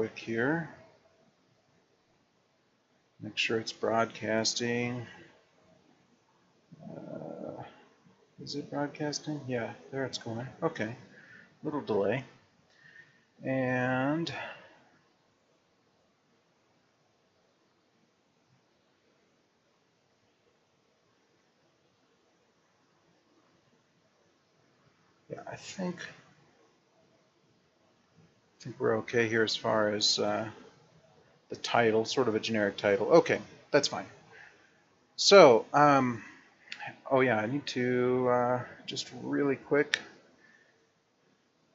quick here. Make sure it's broadcasting. Is it broadcasting? Yeah, there it's going. Okay, little delay. And yeah, I think we're okay here as far as the title, sort of a generic title. Okay, that's fine. So, oh yeah, I need to just really quick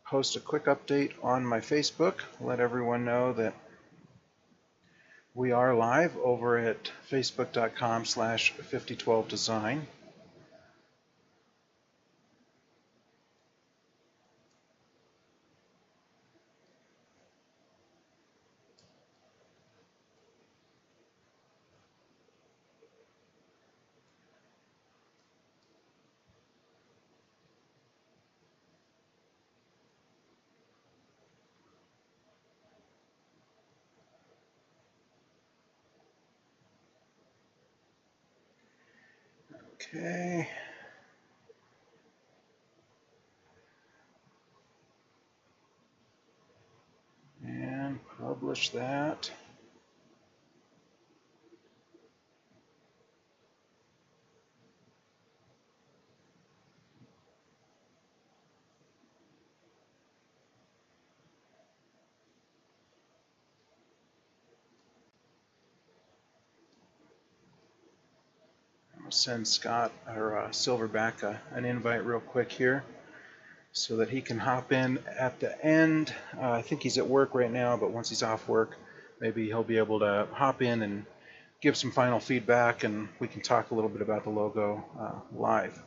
post a quick update on my Facebook. Let everyone know that we are live over at facebook.com/5012design. Okay. And publish that. I'm going to send Scott or Silverback an invite real quick here so that he can hop in at the end. I think he's at work right now, but once he's off work, maybe he'll be able to hop in and give some final feedback, and we can talk a little bit about the logo live.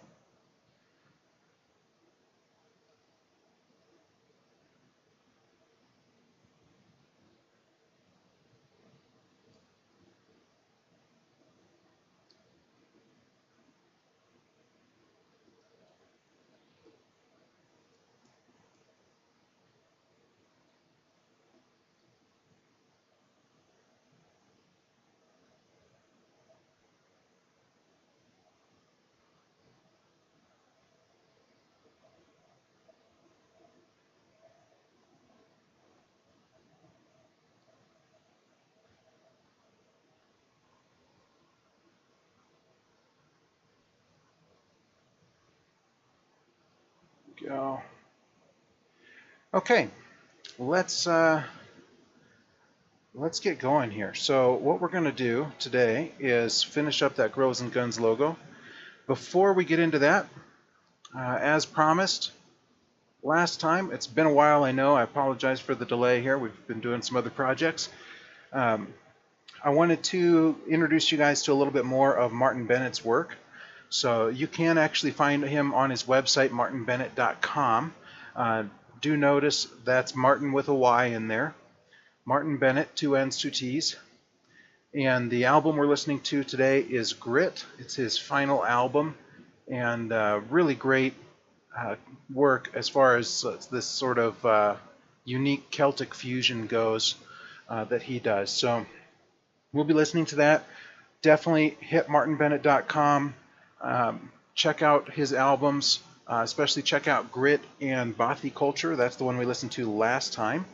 Go. Okay, let's get going here. So what we're going to do today is finish up that Grows and Guns logo. Before we get into that, as promised last time, it's been a while, I know. I apologize for the delay here. We've been doing some other projects. I wanted to introduce you guys to a little bit more of Martin Bennett's work. So you can actually find him on his website, martinbennett.com. Do notice that's Martin with a Y in there. Martin Bennett, 2 N's, 2 T's. And the album we're listening to today is Grit. It's his final album, and really great work as far as this sort of unique Celtic fusion goes that he does. So we'll be listening to that. Definitely hit martinbennett.com. Check out his albums, especially check out Grit and Bathyculture. That's the one we listened to last time.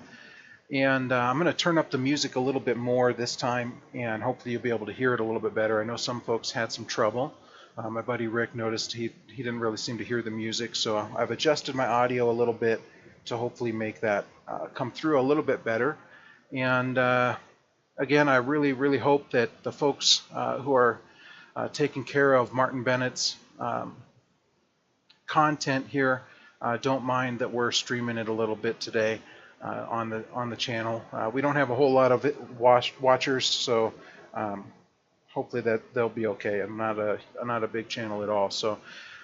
And I'm going to turn up the music a little bit more this time, and hopefully you'll be able to hear it a little bit better. I know some folks had some trouble. My buddy Rick noticed he didn't really seem to hear the music, so I've adjusted my audio a little bit to hopefully make that come through a little bit better. And again, I really, really hope that the folks who are taking care of Martin Bennett's content here don't mind that we're streaming it a little bit today on the channel. We don't have a whole lot of watchers, so hopefully that they'll be okay. I'm not a big channel at all. So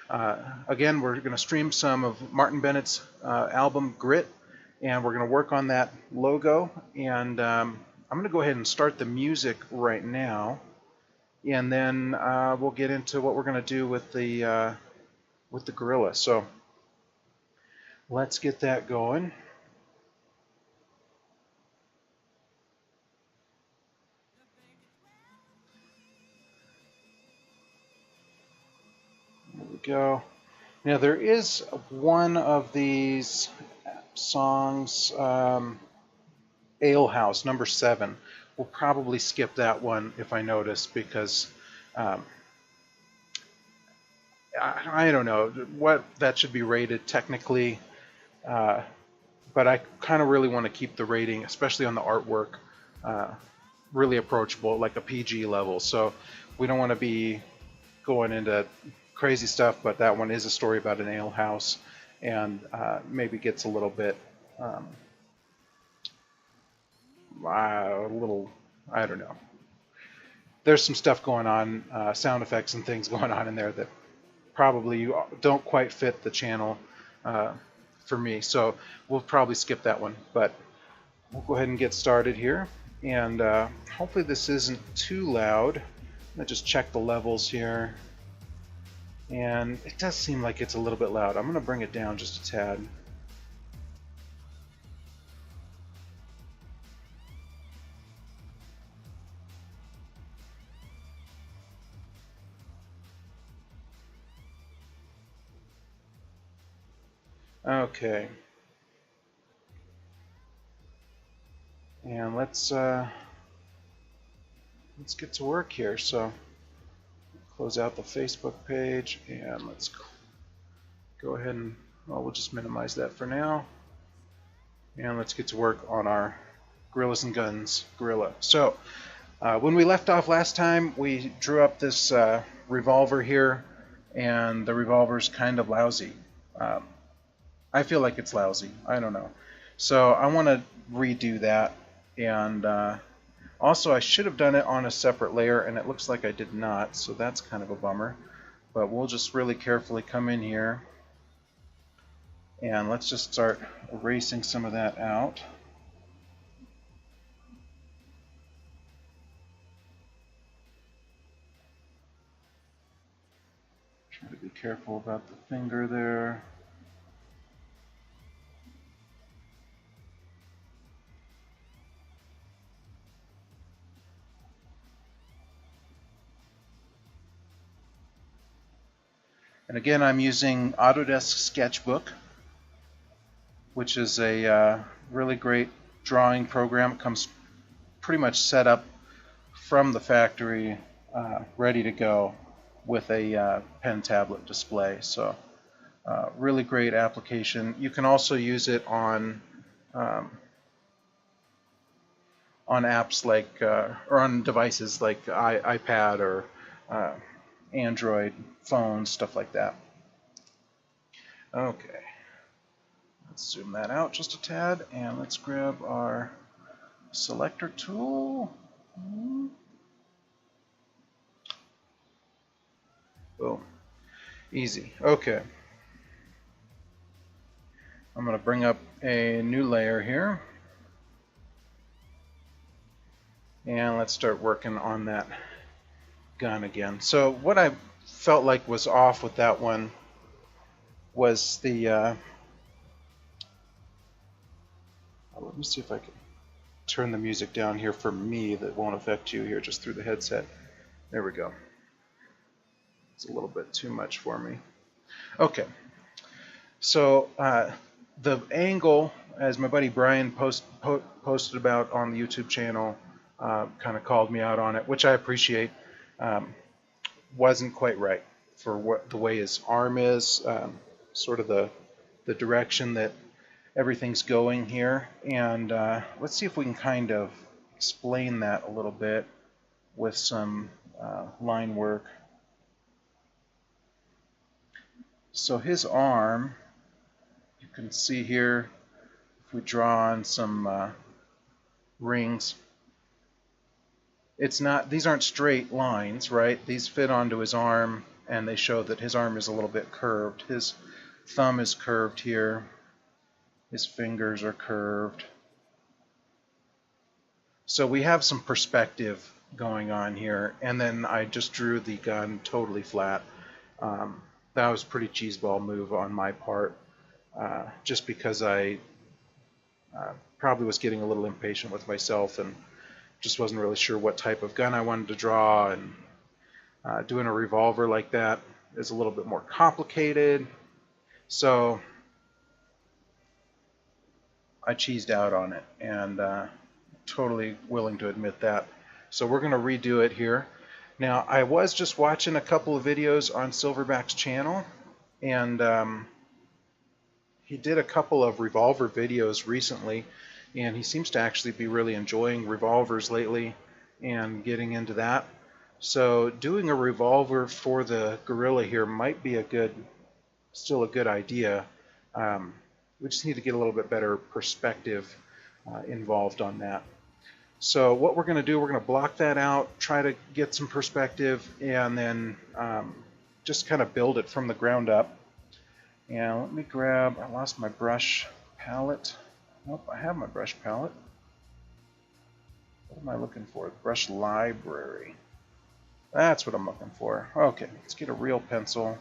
again, we're going to stream some of Martin Bennett's album Grit, and we're going to work on that logo. And I'm going to go ahead and start the music right now, and then we'll get into what we're going to do with the gorilla. So let's get that going. go. Now there is one of these songs, Ale House, number 7. We'll probably skip that one if I notice, because I don't know what that should be rated technically, but I kind of really want to keep the rating, especially on the artwork, really approachable, like a PG level. So we don't want to be going into crazy stuff, but that one is a story about an ale house, and maybe gets a little bit, I don't know. There's some stuff going on, sound effects and things going on in there that probably don't quite fit the channel for me. So we'll probably skip that one, but we'll go ahead and get started here. And hopefully this isn't too loud. I'm going to just check the levels here. And it does seem like it's a little bit loud. I'm going to bring it down just a tad. Okay. And let's get to work here. So close out the Facebook page, and let's go ahead and, well, we'll just minimize that for now. And let's get to work on our Gorillas and Guns gorilla. So when we left off last time, we drew up this revolver here, and the revolver's kind of lousy. I feel like it's lousy. I don't know. So I want to redo that, and also I should have done it on a separate layer, and it looks like I did not, so that's kind of a bummer. But we'll just really carefully come in here, and let's just start erasing some of that out. Try to be careful about the finger there. And again, I'm using Autodesk Sketchbook, which is a really great drawing program. It comes pretty much set up from the factory, ready to go with a pen tablet display. So really great application. You can also use it on apps like, or on devices like iPad or Android phones, stuff like that. Okay, let's zoom that out just a tad, and let's grab our selector tool. Boom. Easy. Okay. I'm going to bring up a new layer here, and let's start working on that gun again. So what I felt like was off with that one was the let me see if I can turn the music down here for me that won't affect you here just through the headset. There we go. It's a little bit too much for me. Okay, so the angle, as my buddy Brian posted about on the YouTube channel, kind of called me out on it, which I appreciate. Wasn't quite right for what the way his arm is, sort of the direction that everything's going here. And let's see if we can kind of explain that a little bit with some line work. So his arm, you can see here, if we draw on some rings, it's not, these aren't straight lines, right? These fit onto his arm, and they show that his arm is a little bit curved. His thumb is curved here. His fingers are curved. So we have some perspective going on here, and then I just drew the gun totally flat. That was a pretty cheeseball move on my part, just because I probably was getting a little impatient with myself and just wasn't really sure what type of gun I wanted to draw, and doing a revolver like that, is a little bit more complicated. So I cheesed out on it, and totally willing to admit that. So we're going to redo it here. Now, I was just watching a couple of videos on Silverback's channel, and he did a couple of revolver videos recently, and he seems to actually be really enjoying revolvers lately and getting into that. So doing a revolver for the gorilla here might be still a good idea. We just need to get a little bit better perspective involved on that. So what we're going to do, we're going to block that out, try to get some perspective, and then just kind of build it from the ground up. And let me grab, I lost my brush palette. Nope, I have my brush palette. What am I looking for? Brush library. That's what I'm looking for. Okay, let's get a real pencil.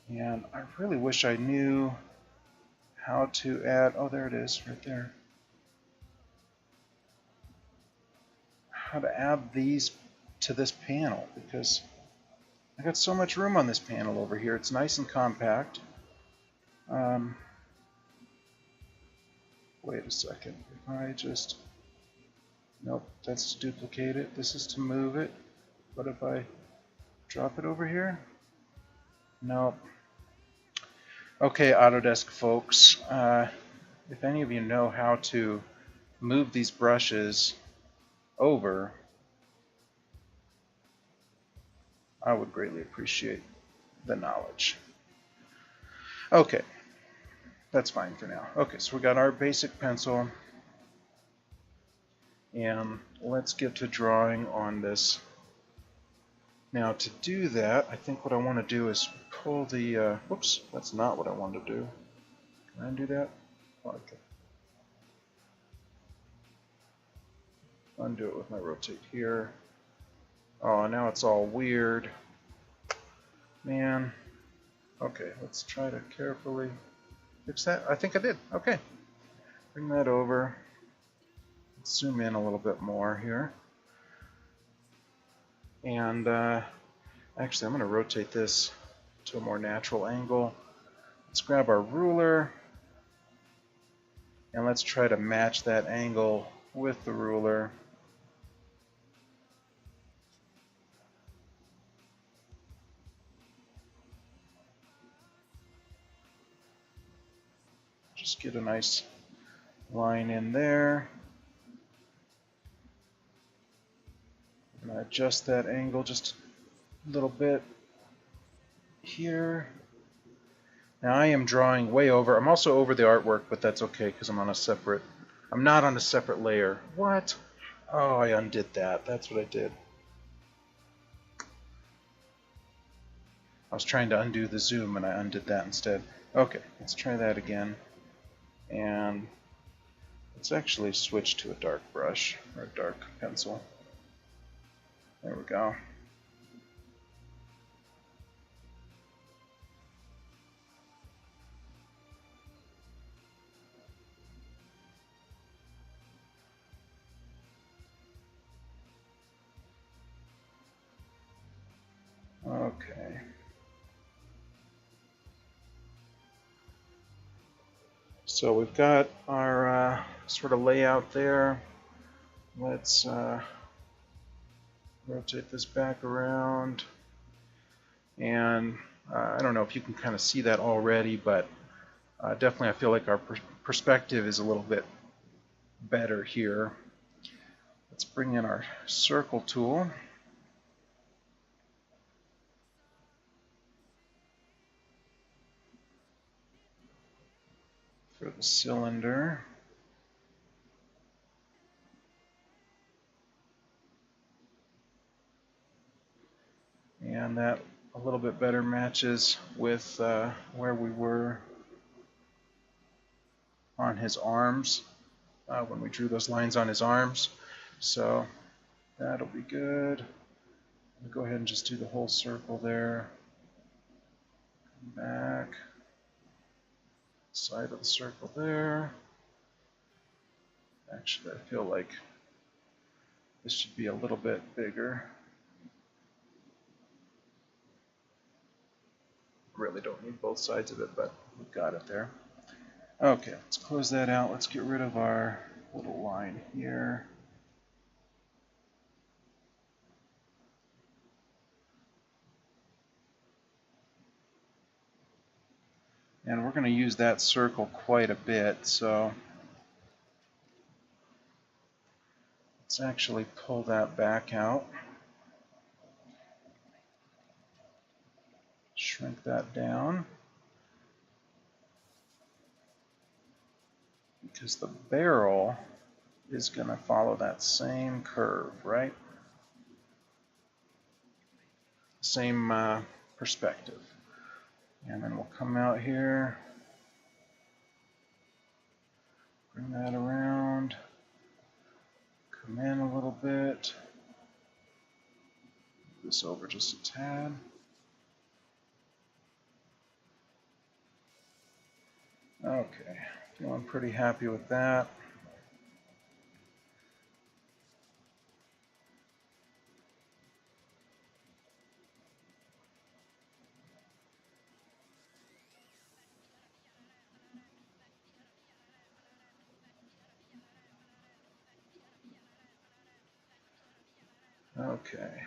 And I really wish I knew how to add, oh, there it is, right there. How to add these to this panel, because I got so much room on this panel over here. It's nice and compact. Wait a second. If I just, nope, that's to duplicate it. This is to move it. What if I drop it over here? Nope. Okay, Autodesk folks, if any of you know how to move these brushes over, I would greatly appreciate the knowledge. Okay, that's fine for now. Okay, so we got our basic pencil, and let's get to drawing on this. Now to do that, I think what I want to do is pull the, whoops, that's not what I wanted to do. Can I undo that? Okay. Undo it with my rotate here. Oh, now it's all weird. Man. Okay, let's try to carefully fix that. I think I did. Okay. Bring that over. Let's zoom in a little bit more here. And actually, I'm going to rotate this to a more natural angle. Let's grab our ruler, and let's try to match that angle with the ruler. Just get a nice line in there. I'm going to adjust that angle just a little bit here. Now I am drawing way over. I'm also over the artwork, but that's okay because I'm not on a separate layer. What? Oh, I undid that. That's what I did. I was trying to undo the zoom and I undid that instead. Okay, let's try that again. And let's actually switch to a dark brush or a dark pencil. There we go. Okay. So we've got our sort of layout there. Let's rotate this back around. And I don't know if you can kind of see that already, but definitely I feel like our perspective is a little bit better here. Let's bring in our circle tool. For the cylinder. And that a little bit better matches with where we were on his arms when we drew those lines on his arms. So that'll be good. I'll go ahead and just do the whole circle there. Come back. Side of the circle there. Actually, I feel like this should be a little bit bigger. really don't need both sides of it, but we've got it there. Okay, let's close that out. Let's get rid of our little line here. And we're going to use that circle quite a bit, so let's actually pull that back out. Shrink that down. Because the barrel is going to follow that same curve, right? Same perspective. And then we'll come out here, bring that around, come in a little bit, move this over just a tad. Okay, feeling pretty happy with that. Okay.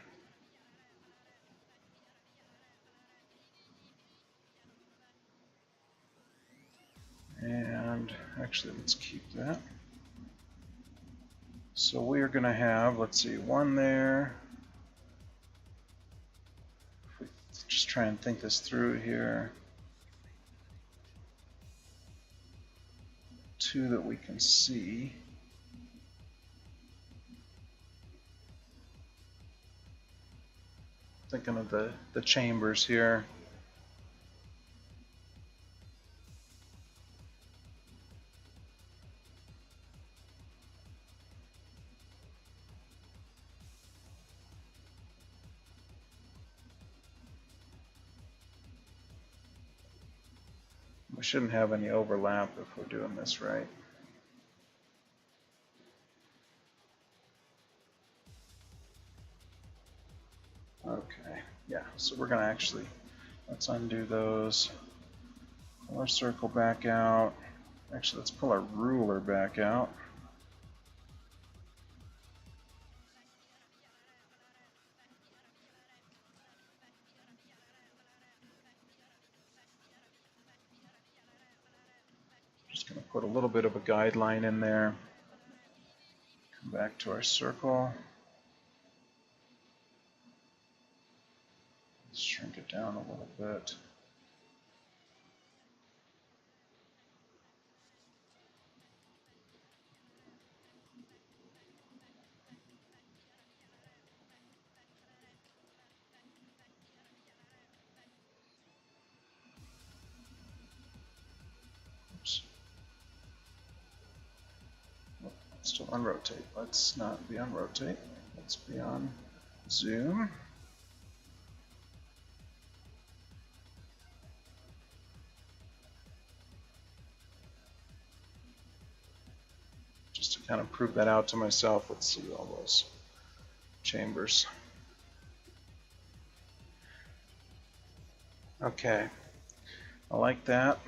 And actually, let's keep that. So we are going to have, let's see, one there. Just try and think this through here. Two that we can see. Thinking of the chambers here. We shouldn't have any overlap if we're doing this right. Okay, yeah, so we're going to actually, let's undo those. Pull our circle back out. Actually, let's pull our ruler back out. Just going to put a little bit of a guideline in there. Come back to our circle. Let's shrink it down a little bit. Oops. Let's still unrotate. Let's not be on rotate. Let's be on zoom. Just to kind of prove that out to myself, let's see all those chambers. Okay, I like that.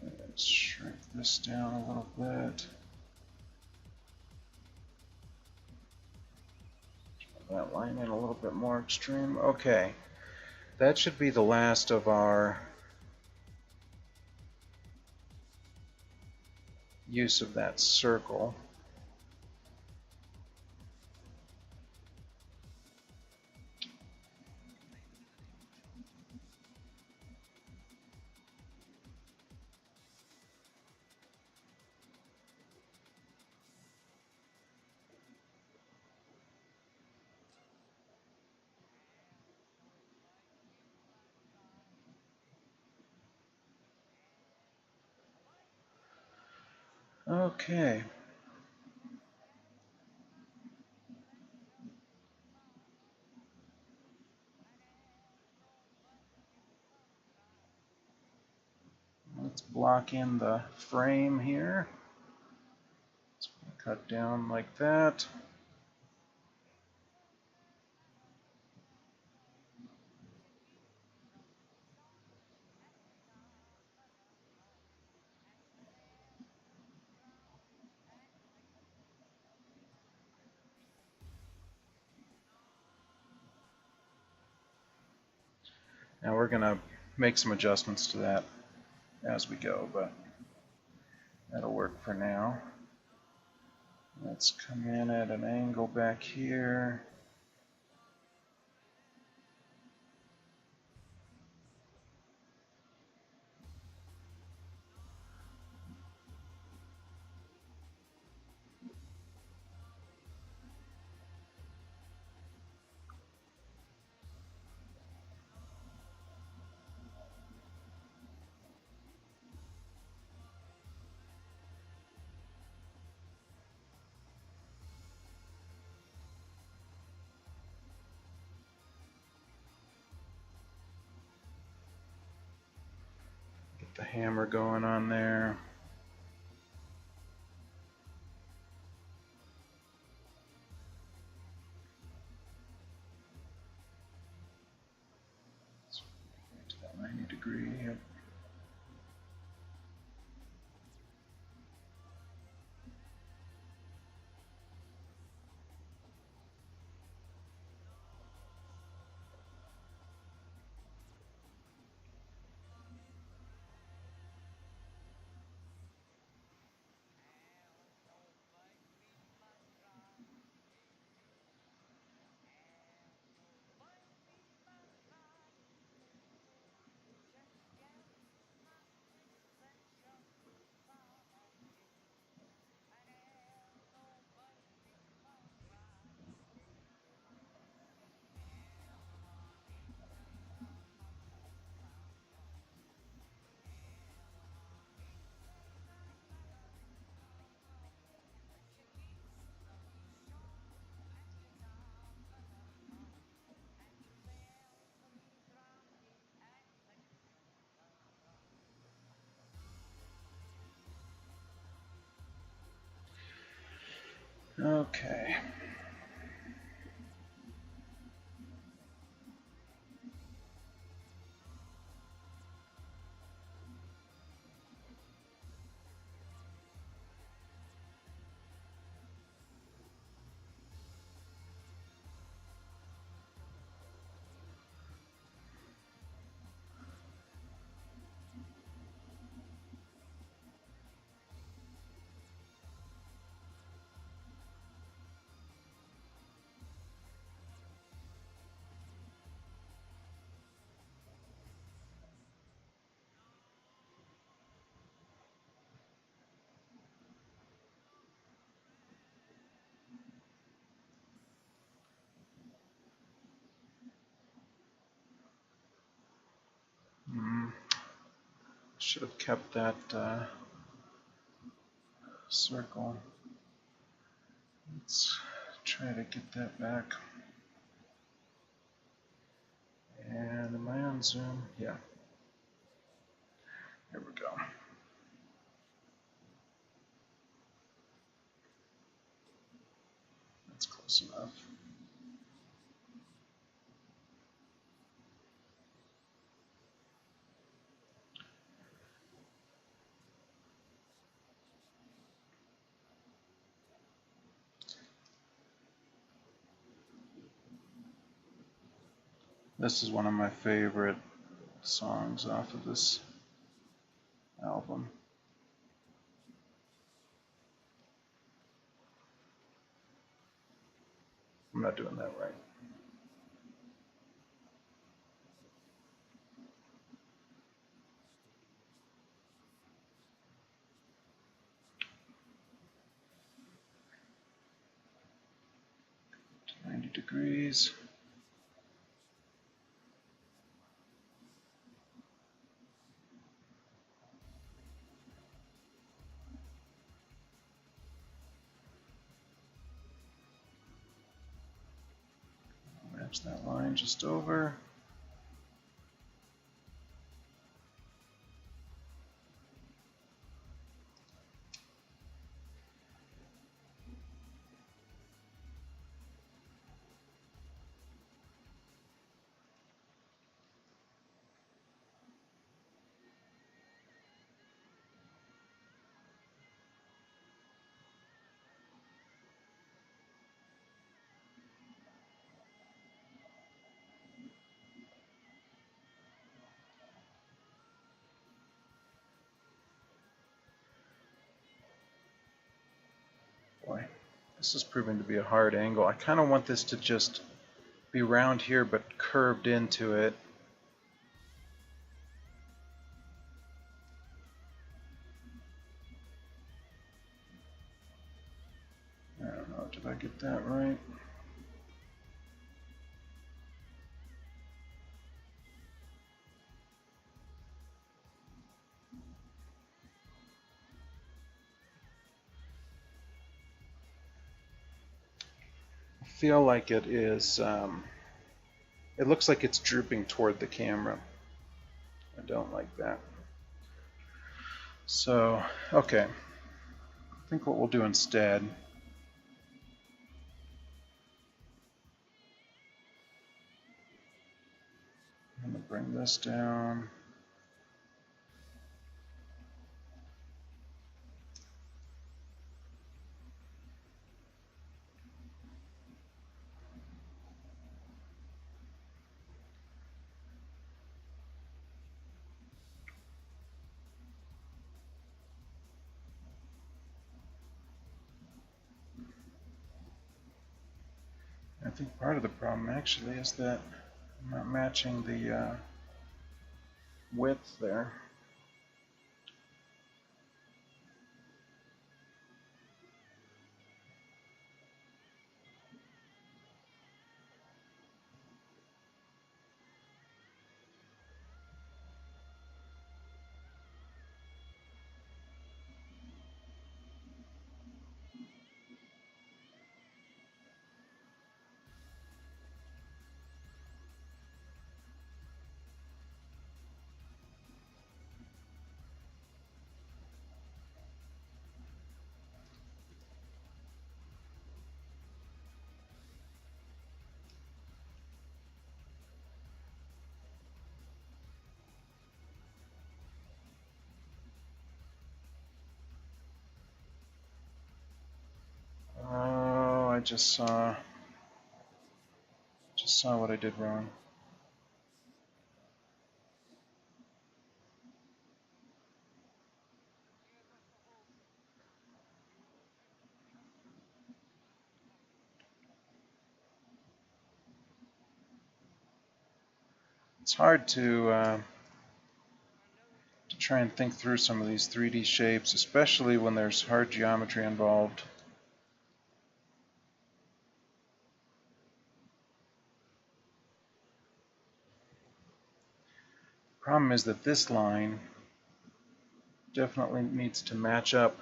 Let's shrink this down a little bit. Draw that line in a little bit more extreme. Okay, that should be the last of our use of that circle. Okay. Let's block in the frame here. Let's cut down like that. Now we're going to make some adjustments to that as we go, but that'll work for now. Let's come in at an angle back here. Get the hammer going on there. To that 90-degree. Yep. Okay. Should have kept that circle. Let's try to get that back. And am I on Zoom? Yeah. Here we go. That's close enough. This is one of my favorite songs off of this album. I'm not doing that right. To 90 degrees. Match that line just over. This is proving to be a hard angle. I kind of want this to just be round here but curved into it. I don't know, did I get that right? I feel like it is, it looks like it's drooping toward the camera. I don't like that. So, okay. I think what we'll do instead, I'm going to bring this down. I think part of the problem actually is that I'm not matching the width there. Oh, I just saw what I did wrong. It's hard to try and think through some of these 3D shapes, especially when there's hard geometry involved. Problem is that this line definitely needs to match up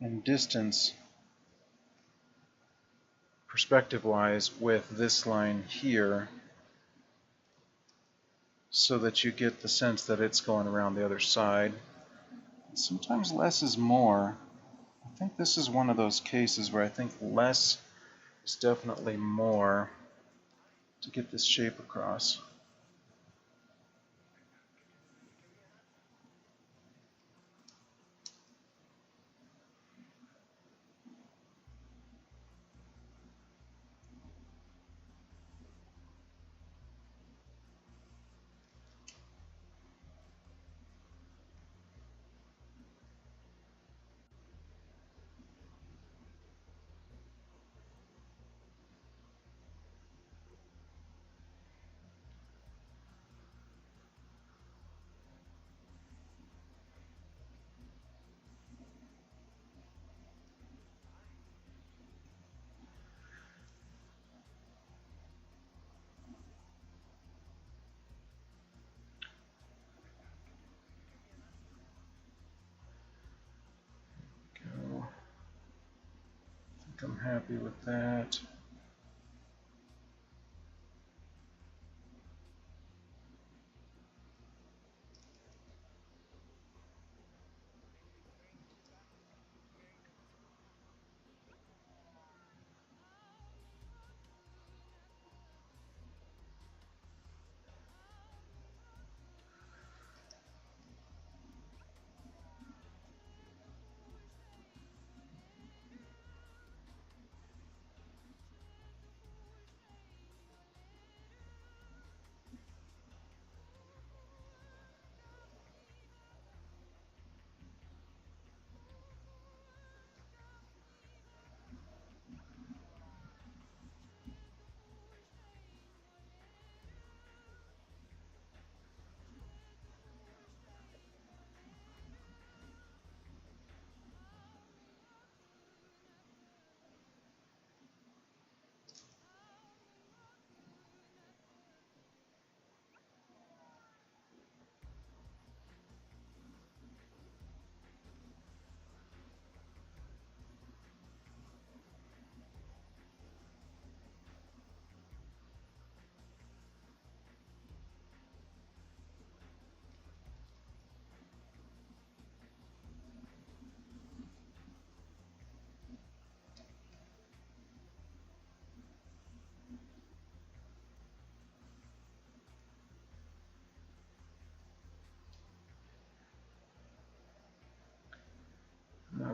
in distance perspective-wise with this line here, so that you get the sense that it's going around the other side. Sometimes less is more. I think this is one of those cases where I think less is definitely more to get this shape across. Go. I think I'm happy with that.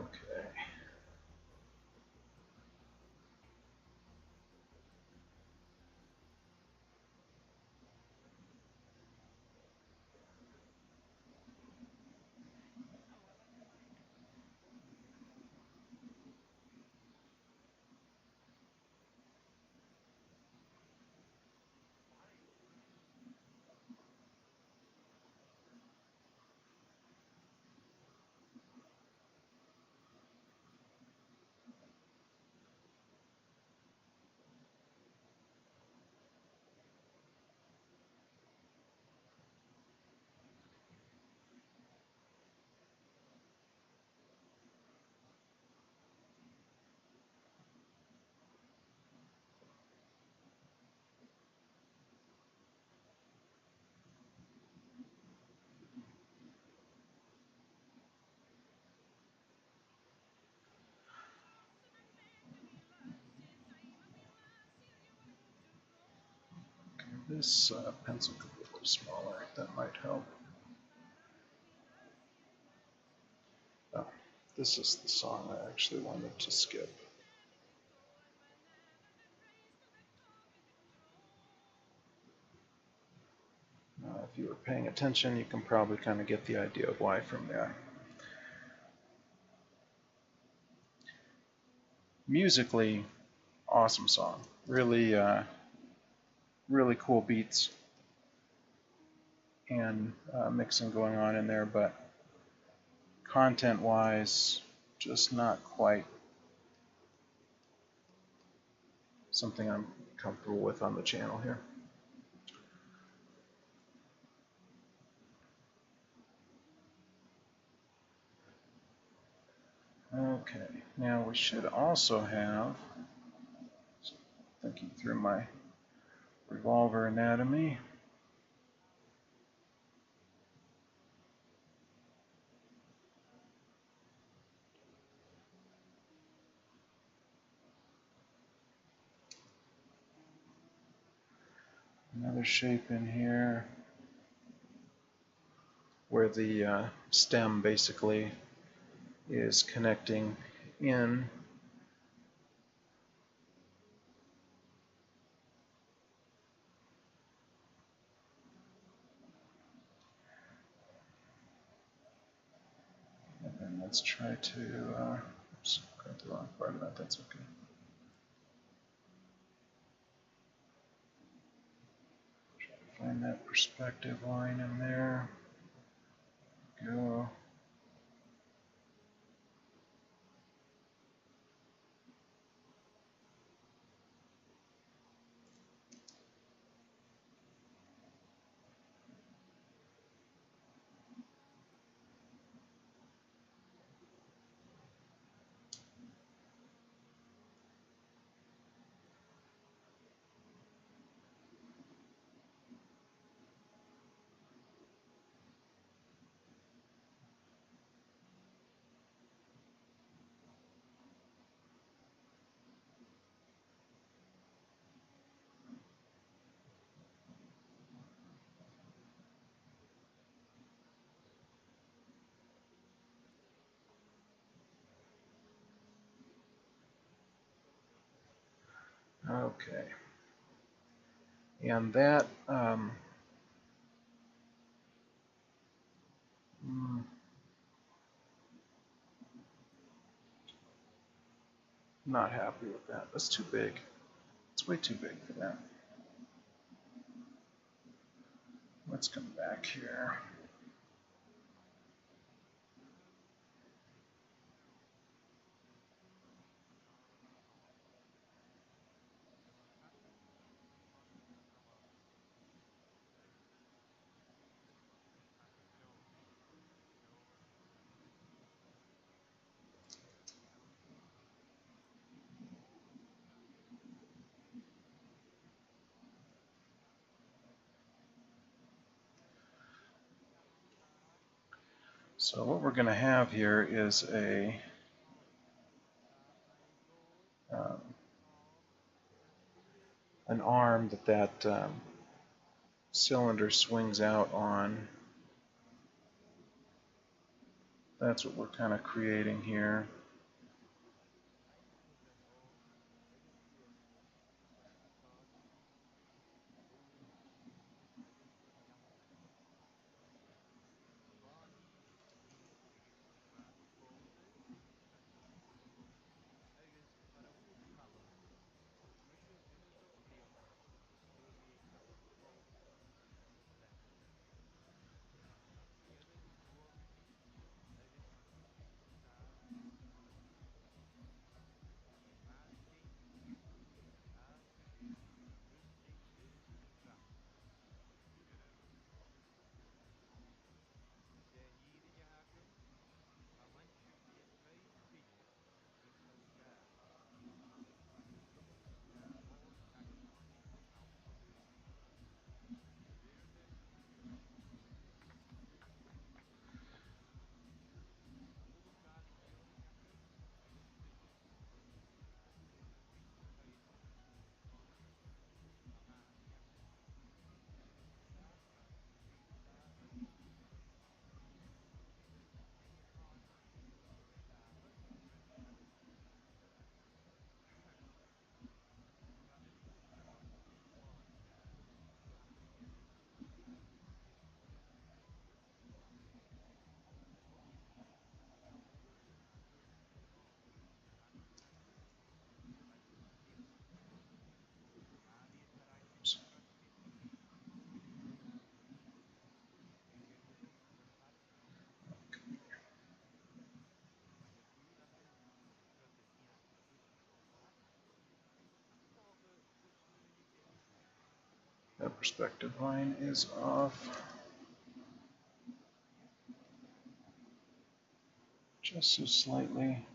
Okay. This pencil could be a little smaller. That might help. Oh, this is the song I actually wanted to skip. If you were paying attention, you can probably kind of get the idea of why from there. Musically, awesome song. Really, really cool beats and mixing going on in there, but content-wise, just not quite something I'm comfortable with on the channel here. Okay, now we should also have, thinking through my revolver anatomy, another shape in here where the stem basically is connecting in. And then let's try to, oops, got the wrong part of that, that's okay. Try to find that perspective line in there. Go. Okay. And that, not happy with that. That's too big. It's way too big for that. Let's come back here. So what we're going to have here is a an arm that cylinder swings out on. That's what we're kind of creating here. That perspective line is off just so slightly.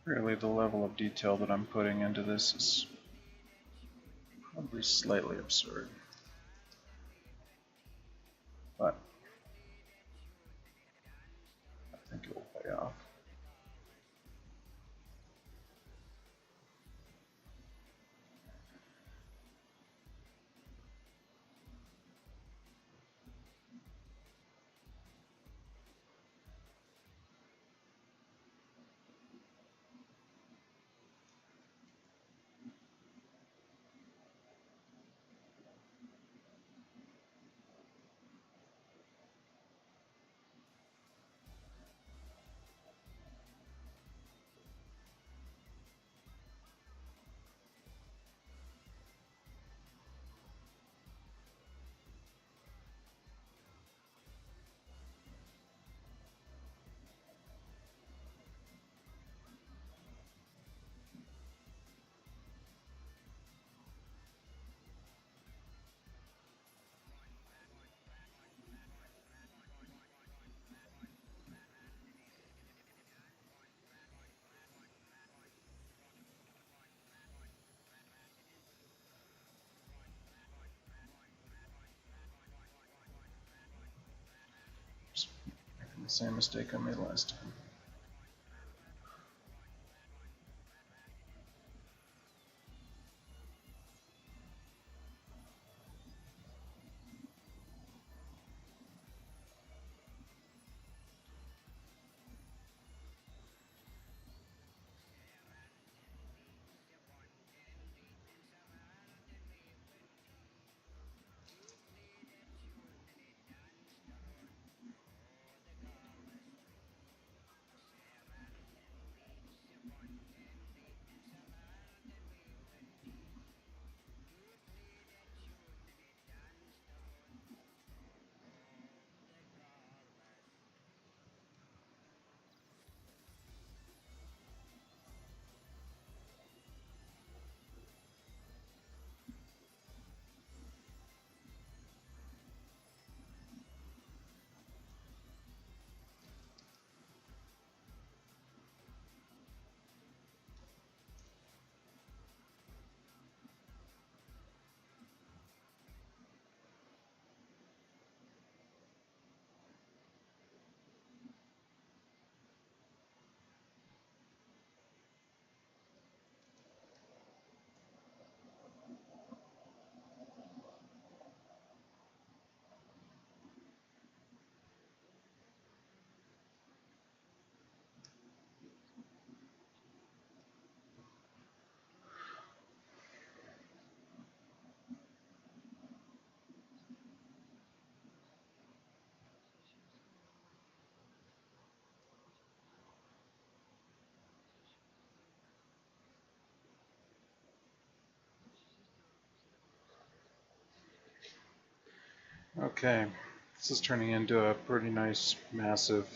Really, the level of detail that I'm putting into this is probably slightly absurd, but I think it will pay off. Same mistake I made last time. Okay, this is turning into a pretty nice, massive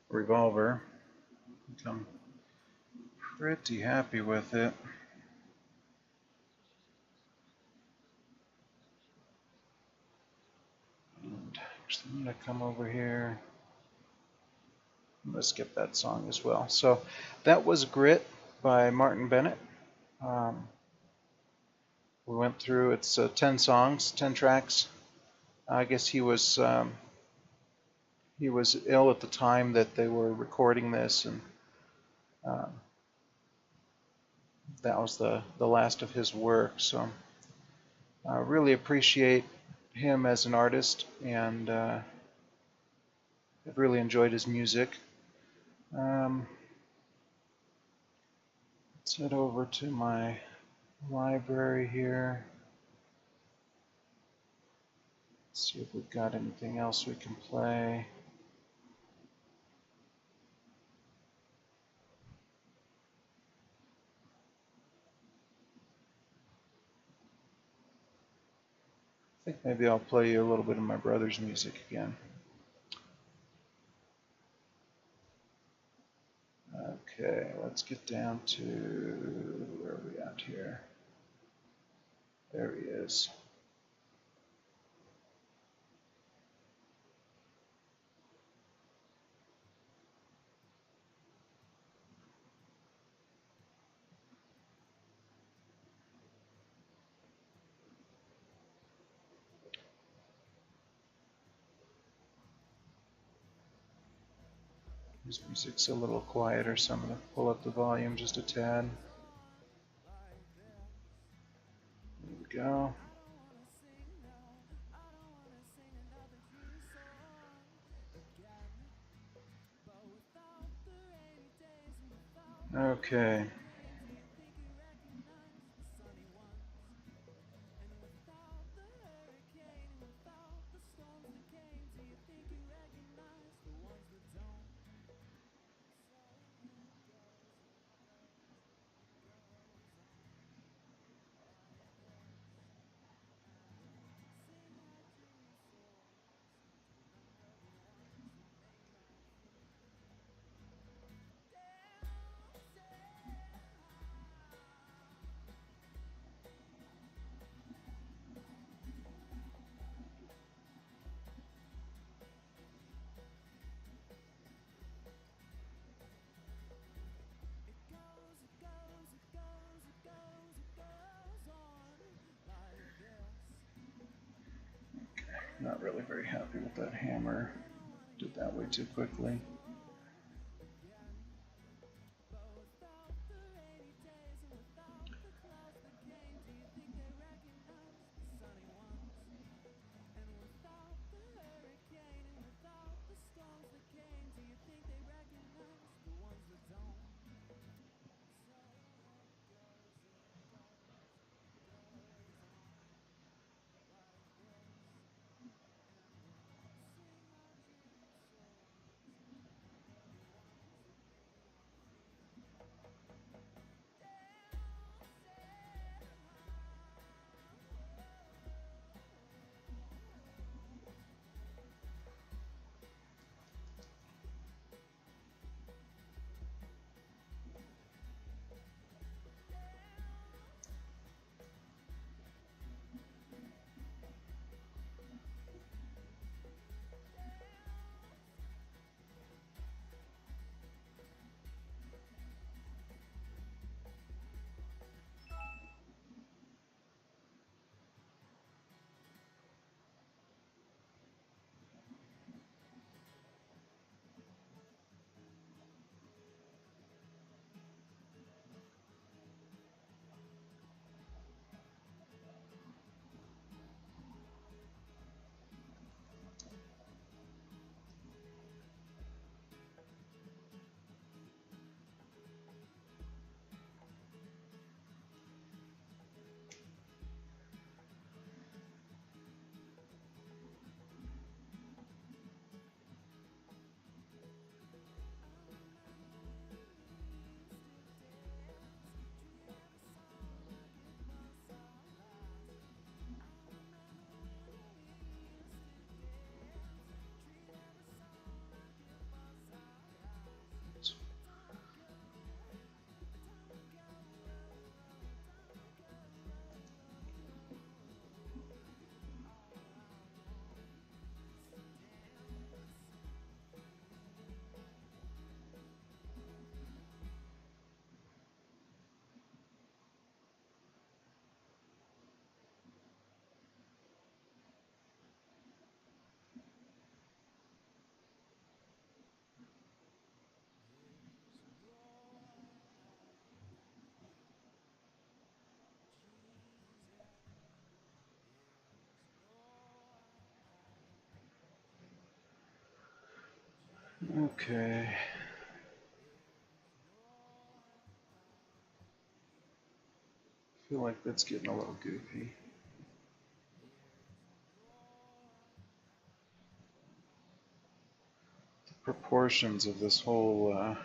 revolver. I'm pretty happy with it. And actually, I'm going to come over here. I'm going to skip that song as well. So that was Grit by Martin Bennett. We went through, it's 10 songs, 10 tracks. I guess he was ill at the time that they were recording this, and that was the last of his work. So I really appreciate him as an artist, and I've really enjoyed his music. Let's head over to my library here. Let's see if we've got anything else we can play. I think maybe I'll play you a little bit of my brother's music again. Okay, let's get down to, where are we at here? There he is. His music's a little quieter, so I'm going to pull up the volume just a tad. There we go. Okay. Not really very happy with that hammer. Did that way too quickly. Okay. I feel like that's getting a little goofy. The proportions of this whole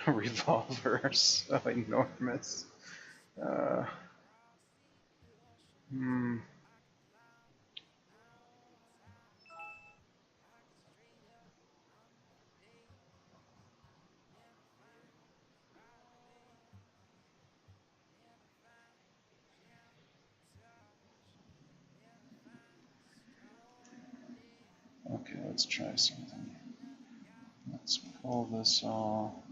revolver are so enormous. Uh, hmm. Okay, let's try something. Let's pull this all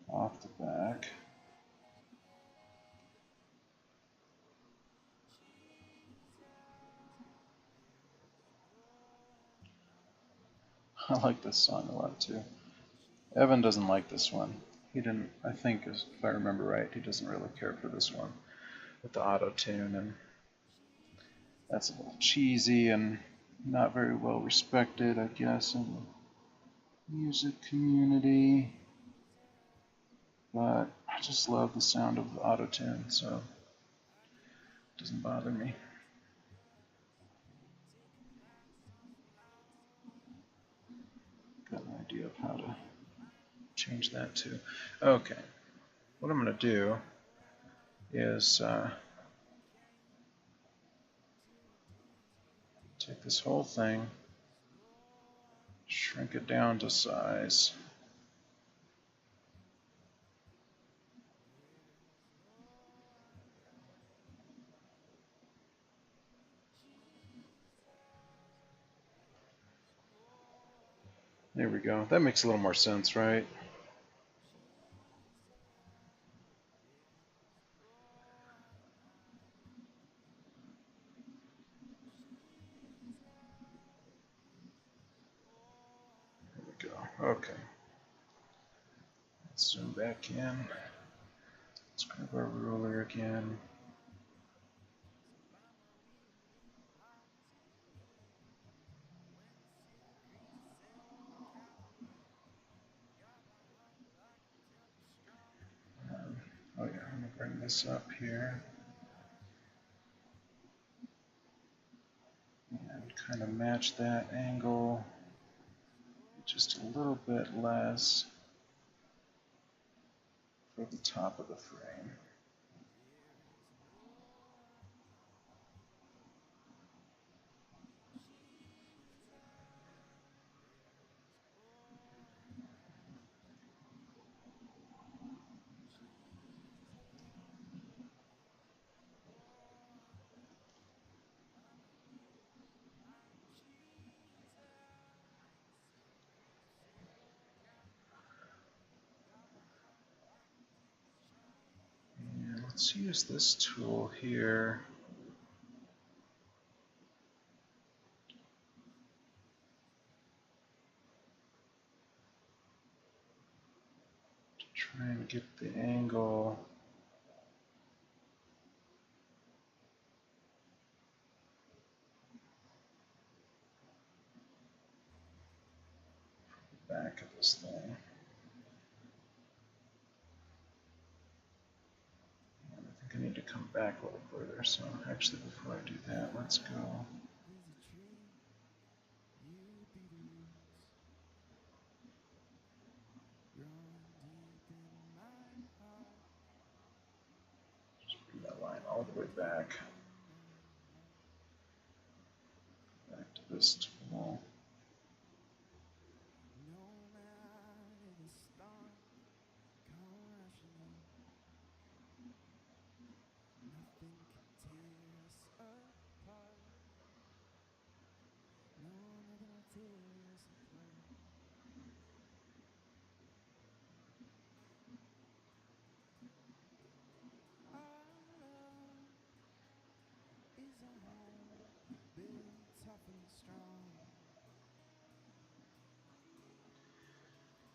off the back. I like this song a lot too. Evan doesn't like this one. He didn't, I think, if I remember right, he doesn't really care for this one with the auto tune, and that's a little cheesy and not very well respected, I guess, in the music community. But I just love the sound of the auto tune, so it doesn't bother me. Got an idea of how to change that too. Okay, what I'm going to do is take this whole thing, shrink it down to size. There we go. That makes a little more sense, right? Okay. Let's zoom back in. Let's grab our ruler again. Oh yeah, I'm gonna bring this up here and kind of match that angle just a little bit less for the top of the frame. And let's use this tool here. Try and get the angle back of this thing. And I think I need to come back a little further. So actually, before I do that, let's go. Just bring that line all the way back to this tool.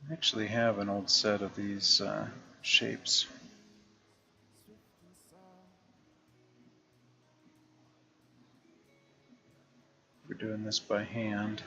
I actually have an old set of these shapes. We're doing this by hand.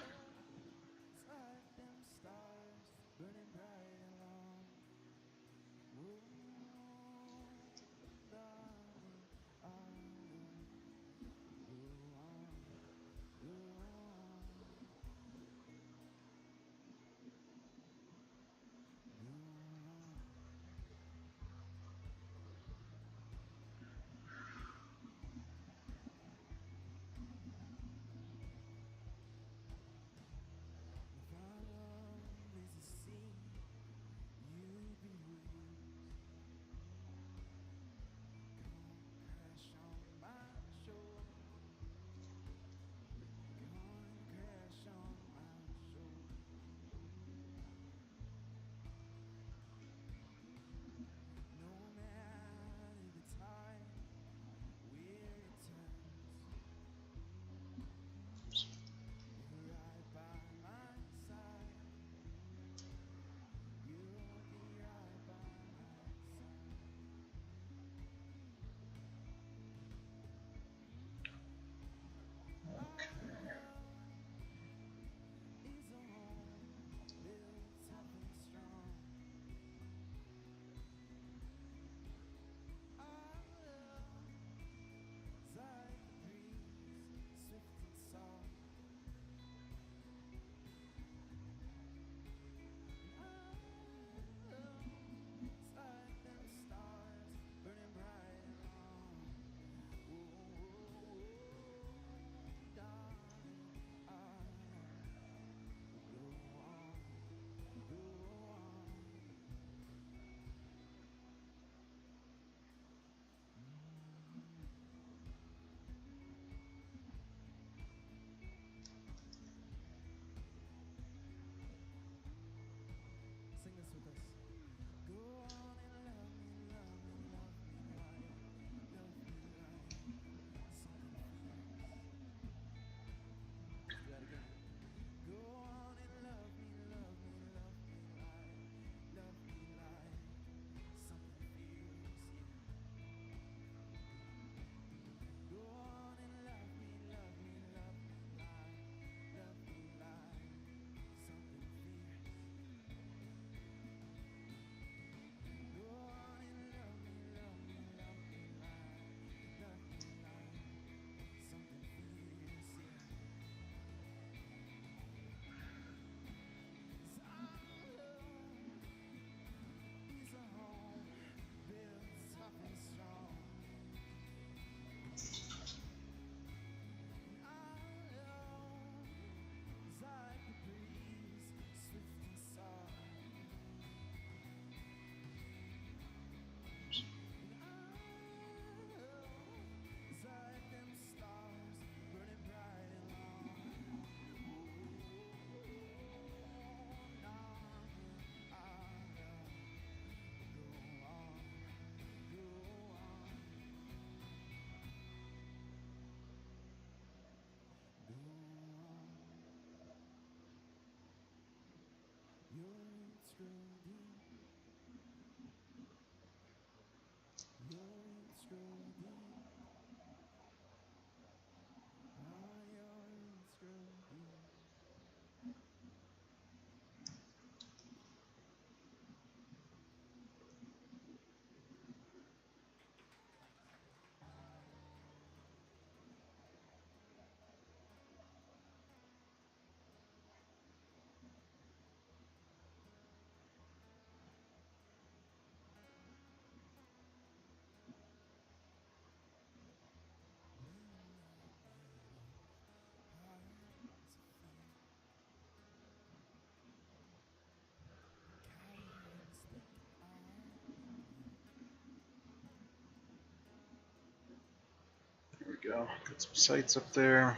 There we go. Got some sights up there.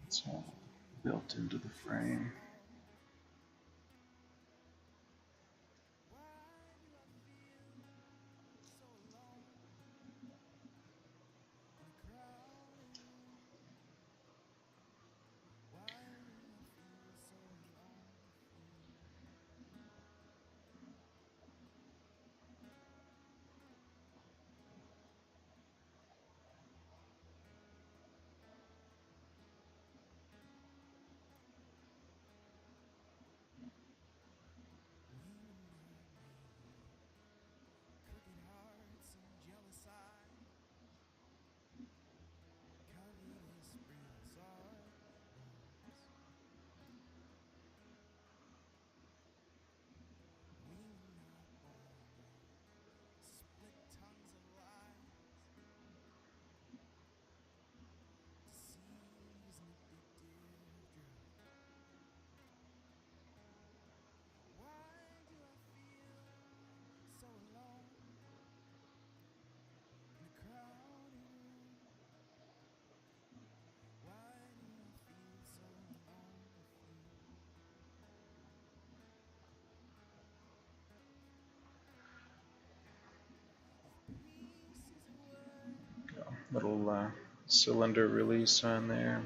It's all built into the frame. Little cylinder release on there.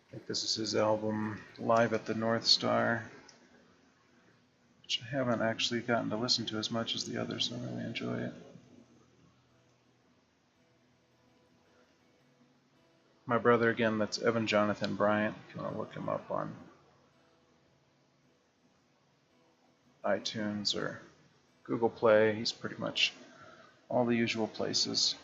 I think this is his album Live at the North Star, which I haven't actually gotten to listen to as much as the others, so I really enjoy it. My brother, again, that's Evan Jonathan Bryant, if you want to look him up on iTunes or Google Play. He's pretty much all the usual places.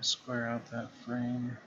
Square out that frame.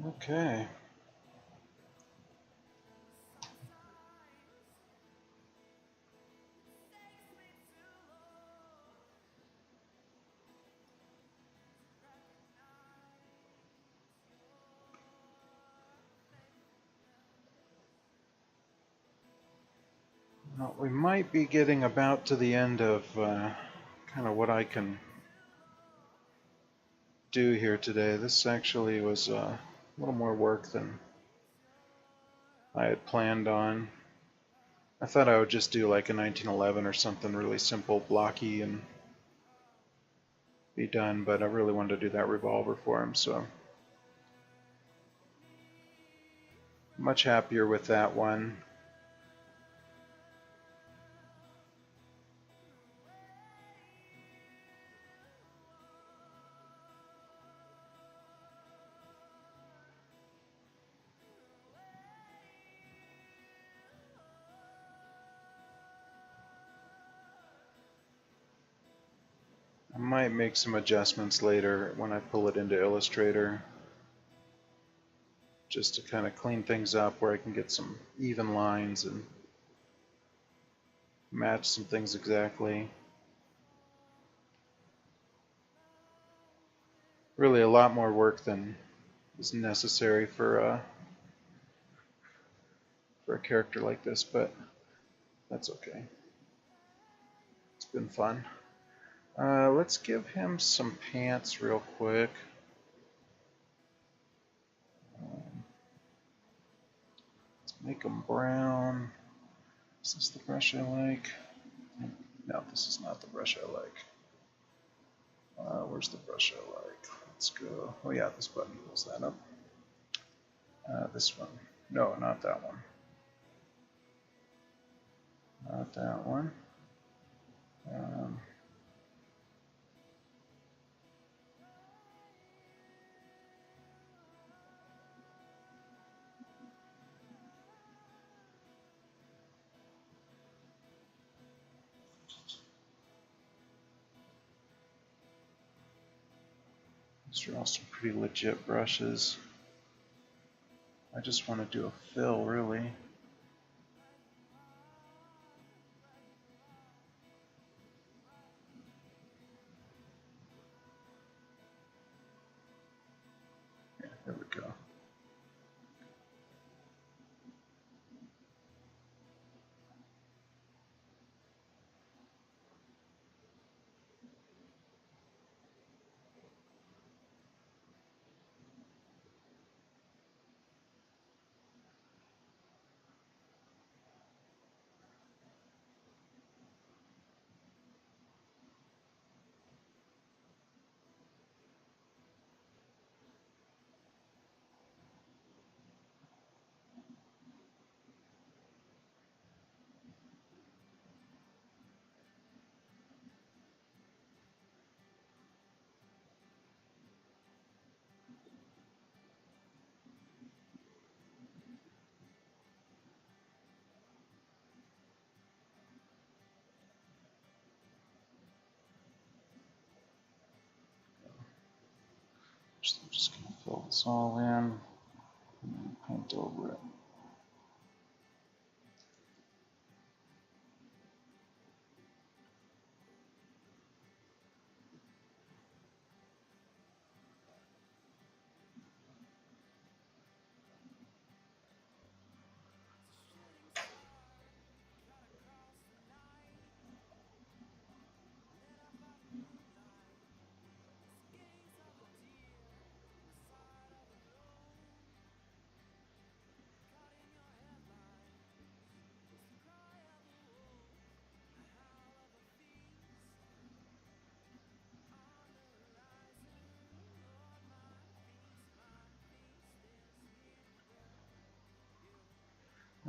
Okay. Well, we might be getting about to the end of kind of what I can do here today. This actually was a little more work than I had planned on. I thought I would just do like a 1911 or something really simple, blocky, and be done, but I really wanted to do that revolver for him, so much happier with that one. I might make some adjustments later when I pull it into Illustrator, just to kind of clean things up where I can get some even lines and match some things exactly. Really a lot more work than is necessary for a character like this, but that's okay. It's been fun. Let's give him some pants real quick. Let's make them brown. Is this the brush I like? No, this is not the brush I like. Where's the brush I like? Let's go. Oh yeah, this button pulls that up. This one. No, not that one. Not that one. These are all some pretty legit brushes. I just want to do a fill, really. Yeah, there we go. this all in and paint over it.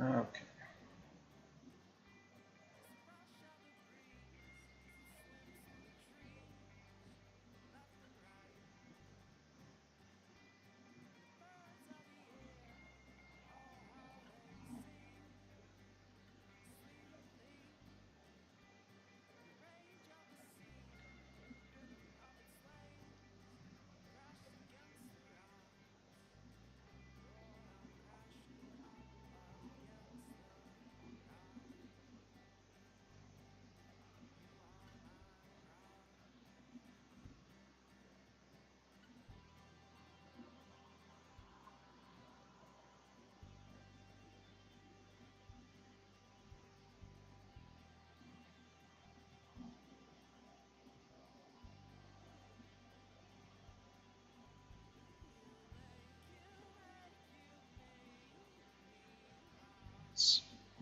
Okay.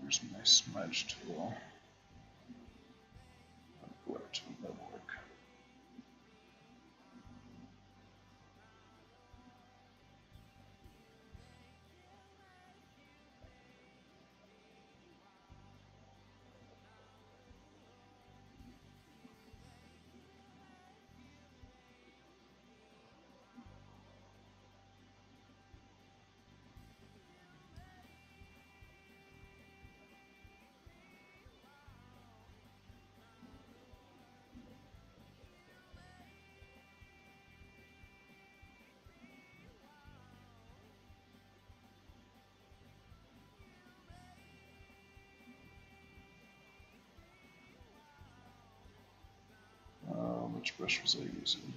Where's my smudge tool? Where to work? Which brush was I using?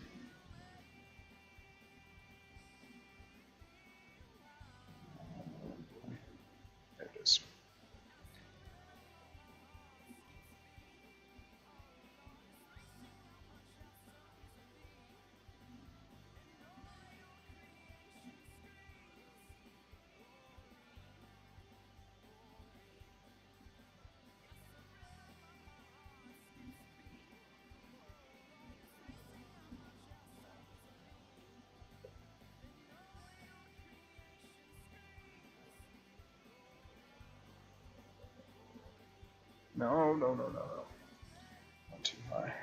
There it is. No. Not too high.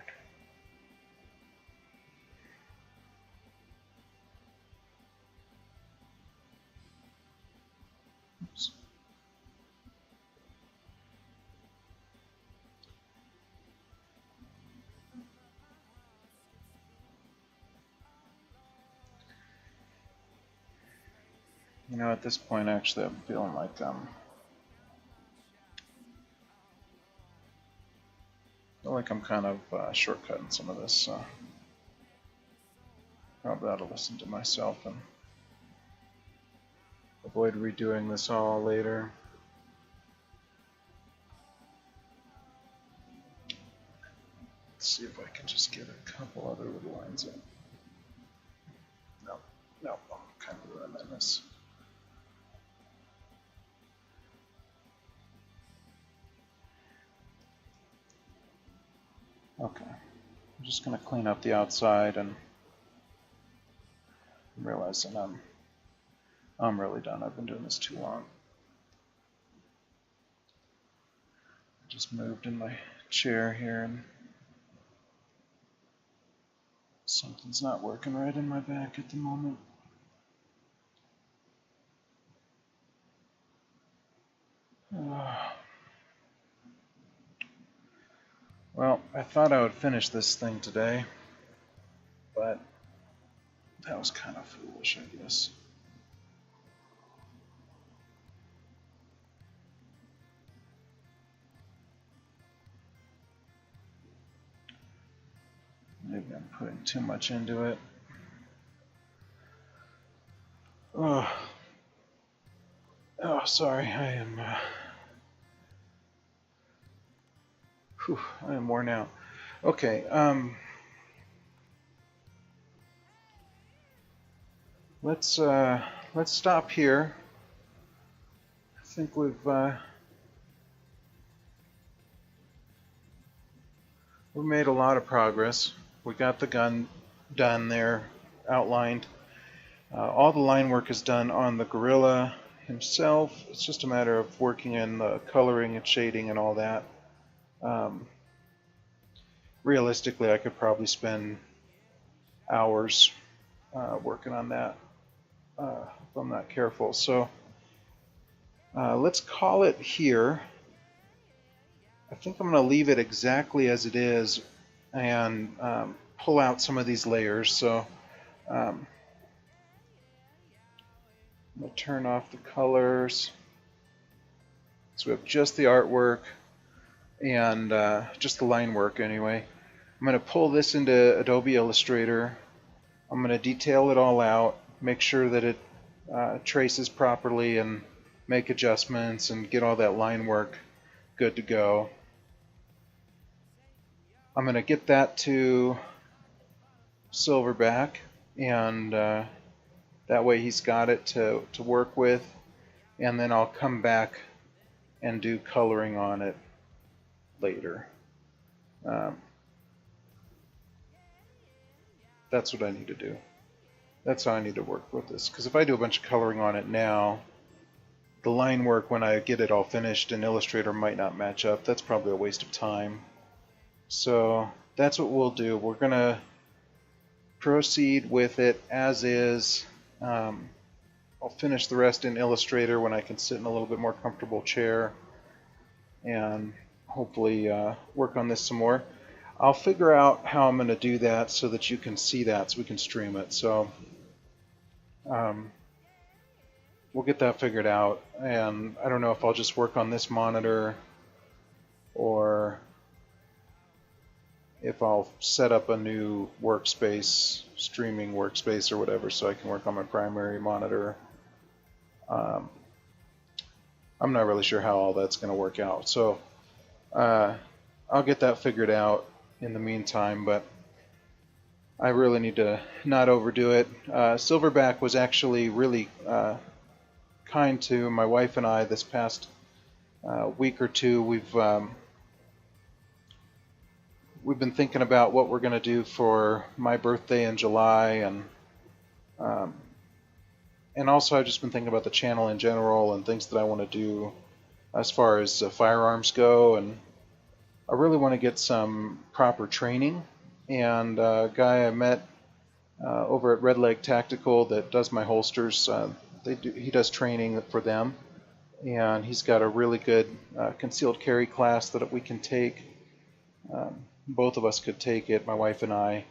Oops. You know, at this point, actually, I'm feeling like I feel like I'm kind of shortcutting some of this, so probably ought to listen to myself and avoid redoing this all later. Let's see if I can just get a couple other little lines in. No, I'm kind of ruining this. Okay, I'm just going to clean up the outside, and I'm realizing I'm really done. I've been doing this too long. I just moved in my chair here, and something's not working right in my back at the moment. Well, I thought I would finish this thing today, but That was kind of foolish, I guess. Maybe I'm putting too much into it. Oh, sorry. I am worn out. Okay. Let's stop here. I think we've made a lot of progress. We got the gun done there, outlined. All the line work is done on the gorilla himself. It's just a matter of working in the coloring and shading and all that. Realistically, I could probably spend hours working on that if I'm not careful. So let's call it here. I think I'm going to leave it exactly as it is and pull out some of these layers. So I'm going to turn off the colors. So we have just the artwork and just the line work anyway. I'm going to pull this into Adobe Illustrator. I'm going to detail it all out, make sure that it traces properly and make adjustments and get all that line work good to go. I'm going to get that to Silverback, and that way he's got it to work with, and then I'll come back and do coloring on it later. That's what I need to do. That's how I need to work with this, because if I do a bunch of coloring on it now, the line work when I get it all finished in Illustrator might not match up. That's probably a waste of time. So that's what we'll do. We're going to proceed with it as is. I'll finish the rest in Illustrator when I can sit in a little bit more comfortable chair and hopefully work on this some more. I'll figure out how I'm going to do that so that you can see that, so we can stream it. So we'll get that figured out, and I don't know if I'll just work on this monitor or if I'll set up a new workspace, streaming workspace or whatever, so I can work on my primary monitor. I'm not really sure how all that's going to work out, so I'll get that figured out in the meantime, but I really need to not overdo it. Silverback was actually really kind to my wife and I this past week or two. We've been thinking about what we're going to do for my birthday in July, and also I've just been thinking about the channel in general and things that I want to do as far as firearms go, and I really want to get some proper training. And a guy I met over at Red Leg Tactical that does my holsters, he does training for them, and he's got a really good concealed carry class that we can take. Both of us could take it, my wife and I,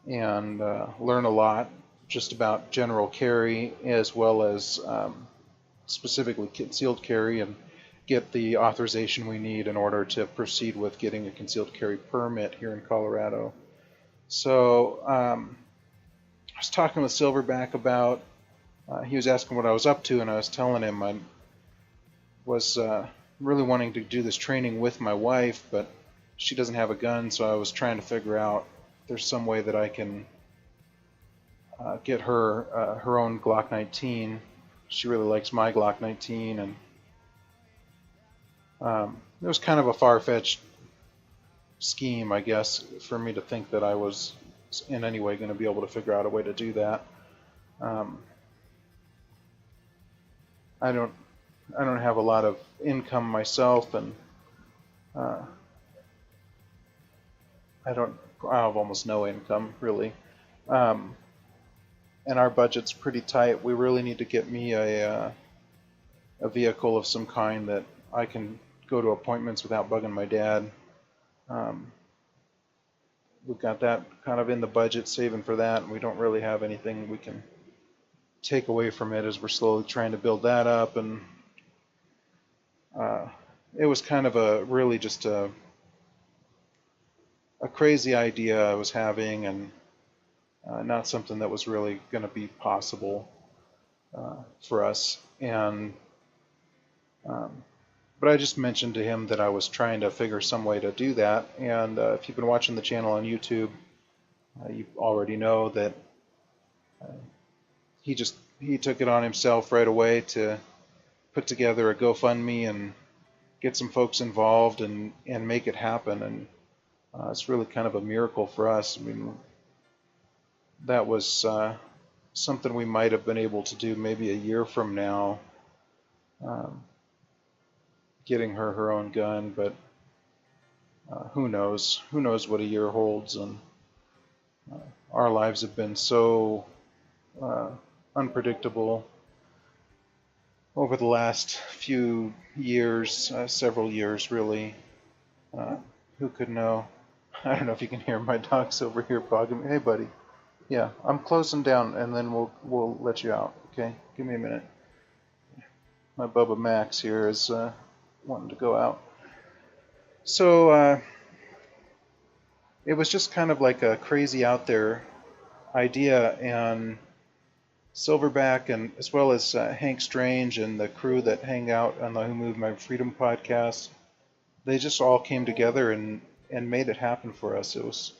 and learn a lot just about general carry as well as specifically concealed carry, and get the authorization we need in order to proceed with getting a concealed carry permit here in Colorado. So I was talking with Silverback about, he was asking what I was up to, and I was telling him I was really wanting to do this training with my wife, but she doesn't have a gun, so I was trying to figure out if there's some way that I can get her her own Glock 19. She really likes my Glock 19, and it was kind of a far-fetched scheme, I guess, for me to think that I was in any way going to be able to figure out a way to do that. I don't have a lot of income myself, and I have almost no income really, and our budget's pretty tight. We really need to get me a vehicle of some kind that I can go to appointments without bugging my dad. we've got that kind of in the budget, saving for that, and we don't really have anything we can take away from it as we're slowly trying to build that up. And it was kind of a really just a crazy idea I was having, and not something that was really going to be possible for us. And but I just mentioned to him that I was trying to figure some way to do that. And if you've been watching the channel on YouTube, you already know that he took it on himself right away to put together a GoFundMe and get some folks involved and make it happen. And it's really kind of a miracle for us. I mean, that was something we might have been able to do maybe a year from now, getting her own gun, but who knows? Who knows what a year holds? And our lives have been so unpredictable over the last few years, several years really. Who could know? I don't know if you can hear my dogs over here bugging me. Hey, buddy. Yeah, I'm closing down, and then we'll let you out. Okay, give me a minute. My Bubba Max here is wanting to go out. So it was just kind of like a crazy out there idea, and Silverback, and as well as Hank Strange and the crew that hang out on the Who Moved My Freedom podcast, they just all came together and made it happen for us. It was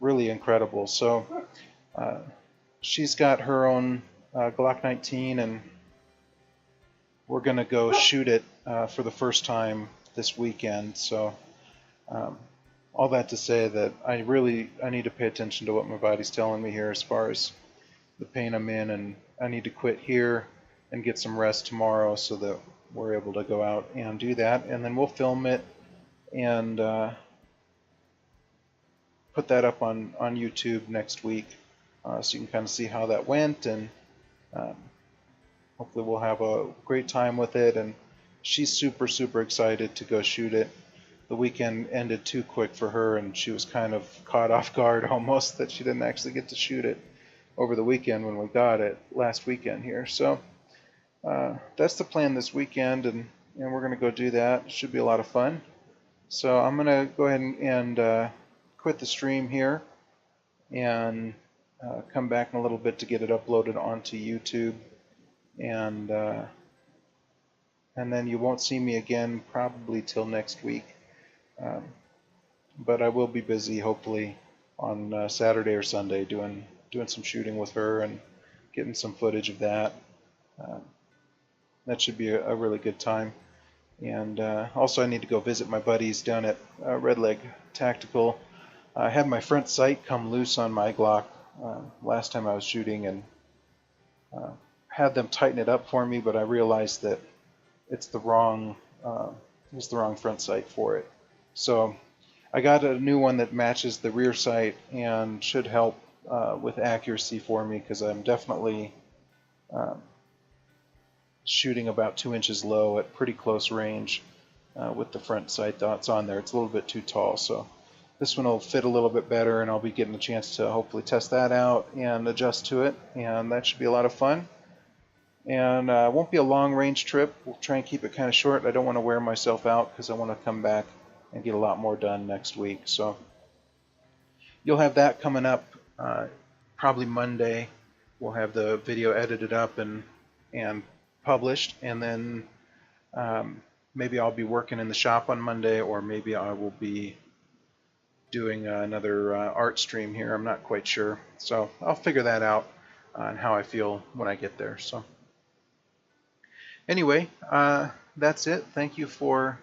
really incredible. So she's got her own Glock 19, and we're going to go shoot it for the first time this weekend. So all that to say that I need to pay attention to what my body's telling me here as far as the pain I'm in, and I need to quit here and get some rest tomorrow so that we're able to go out and do that, and then we'll film it and put that up on YouTube next week, so you can kind of see how that went, and hopefully we'll have a great time with it. And she's super excited to go shoot it. The weekend ended too quick for her, and she was kind of caught off guard almost that she didn't actually get to shoot it over the weekend when we got it last weekend here. So that's the plan this weekend, and we're going to go do that. It should be a lot of fun. So I'm going to go ahead and quit the stream here and come back in a little bit to get it uploaded onto YouTube, and then you won't see me again probably till next week, but I will be busy hopefully on Saturday or Sunday doing some shooting with her and getting some footage of that. That should be a really good time. And also I need to go visit my buddies down at Red Leg Tactical. I had my front sight come loose on my Glock last time I was shooting, and had them tighten it up for me, but I realized that it's the wrong front sight for it. So I got a new one that matches the rear sight and should help with accuracy for me, because I'm definitely shooting about 2 inches low at pretty close range with the front sight that's on there. It's a little bit too tall, so this one will fit a little bit better, and I'll be getting a chance to hopefully test that out and adjust to it, and that should be a lot of fun. And it won't be a long range trip. We'll try and keep it kind of short. I don't want to wear myself out because I want to come back and get a lot more done next week. So you'll have that coming up probably Monday. We'll have the video edited up and published, and then maybe I'll be working in the shop on Monday, or maybe I will be doing another art stream here. I'm not quite sure. So I'll figure that out on how I feel when I get there. So anyway, that's it. Thank you for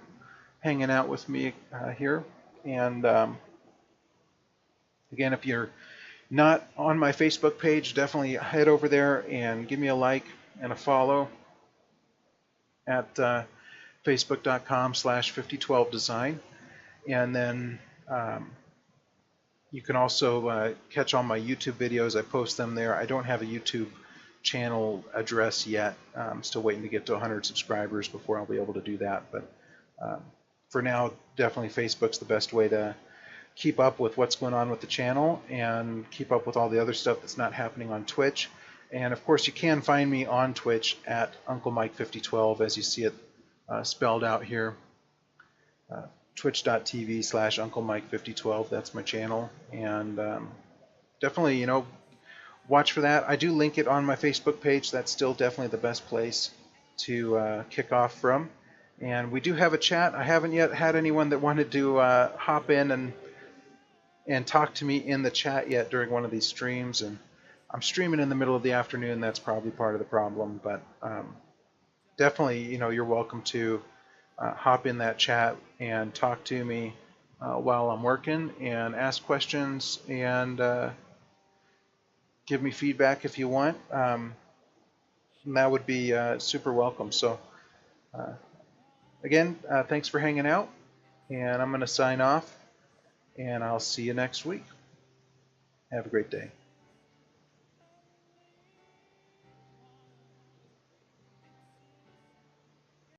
hanging out with me here. And again, if you're not on my Facebook page, definitely head over there and give me a like and a follow at facebook.com/5012design. And then you can also catch all my YouTube videos. I post them there. I don't have a YouTube channel address yet. I'm still waiting to get to 100 subscribers before I'll be able to do that. But for now, definitely Facebook's the best way to keep up with what's going on with the channel and keep up with all the other stuff that's not happening on Twitch. And of course, you can find me on Twitch at Uncle Mike 5012, as you see it spelled out here. Twitch.tv/Uncle Mike 5012. That's my channel, and definitely, watch for that. I do link it on my Facebook page. That's still definitely the best place to kick off from. And we do have a chat. I haven't yet had anyone that wanted to hop in and talk to me in the chat yet during one of these streams. And I'm streaming in the middle of the afternoon. That's probably part of the problem. But definitely, you're welcome to hop in that chat and talk to me while I'm working and ask questions and give me feedback if you want. And that would be super welcome. So again, thanks for hanging out, and I'm going to sign off, and I'll see you next week. Have a great day.